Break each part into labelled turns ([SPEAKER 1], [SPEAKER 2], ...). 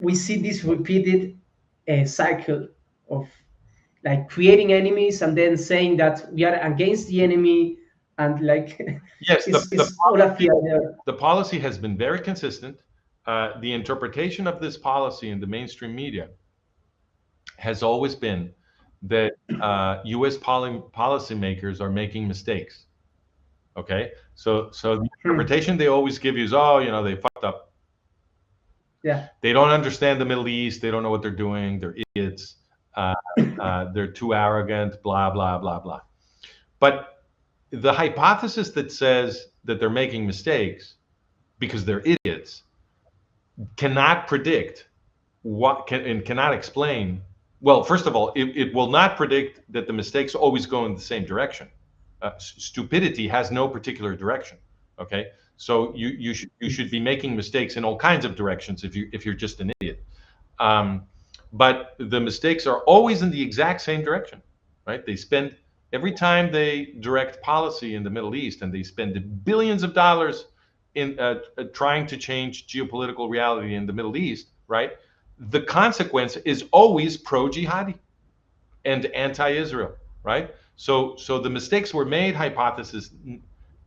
[SPEAKER 1] we see this repeated cycle of like creating enemies and then saying that we are against the enemy, and like
[SPEAKER 2] Yes,
[SPEAKER 1] it's all a fear there.
[SPEAKER 2] the policy has been very consistent. The interpretation of this policy in the mainstream media has always been that U.S. policymakers are making mistakes. Okay, so the
[SPEAKER 1] Hmm.
[SPEAKER 2] interpretation they always give you is, oh, you know, they fucked up.
[SPEAKER 1] Yeah.
[SPEAKER 2] They don't understand the Middle East. They don't know what they're doing. They're idiots. Uh, they're too arrogant. Blah blah blah blah. But the hypothesis that says that they're making mistakes because they're idiots cannot predict and cannot explain. Well, first of all, it will not predict that the mistakes always go in the same direction. Stupidity has no particular direction. Okay, so you should be making mistakes in all kinds of directions if you're just an idiot. Um, but the mistakes are always in the exact same direction, right? They spend every time they direct policy in the Middle East, and they spend billions of dollars in trying to change geopolitical reality in the Middle East, right? The consequence is always pro-jihadi and anti-Israel, right? So the mistakes were made hypothesis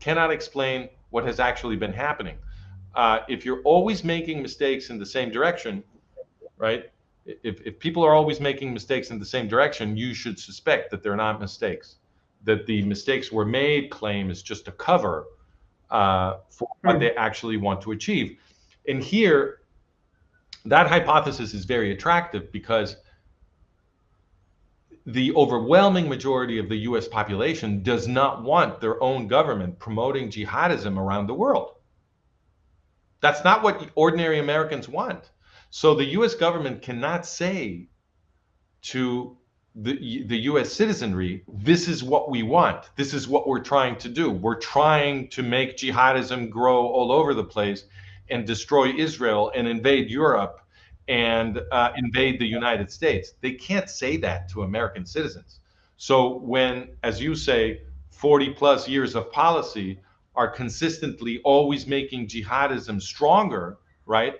[SPEAKER 2] cannot explain what has actually been happening. If you're always making mistakes in the same direction, right? If people are always making mistakes in the same direction, you should suspect that they're not mistakes. That the mistakes were made claim is just a cover for what
[SPEAKER 1] Hmm.
[SPEAKER 2] they actually want to achieve. And here, that hypothesis is very attractive because the overwhelming majority of the US population does not want their own government promoting jihadism around the world. That's not what ordinary Americans want. So the US government cannot say to the US citizenry, this is what we want. This is what we're trying to do. We're trying to make jihadism grow all over the place and destroy Israel and invade Europe and invade the United States. They can't say that to American citizens. So when, as you say, 40 plus years of policy are consistently always making jihadism stronger, right?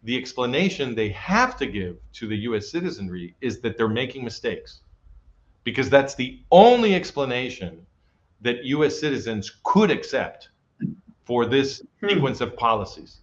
[SPEAKER 2] The explanation they have to give to the US citizenry is that they're making mistakes, because that's the only explanation that US citizens could accept for this
[SPEAKER 1] Hmm.
[SPEAKER 2] sequence of policies.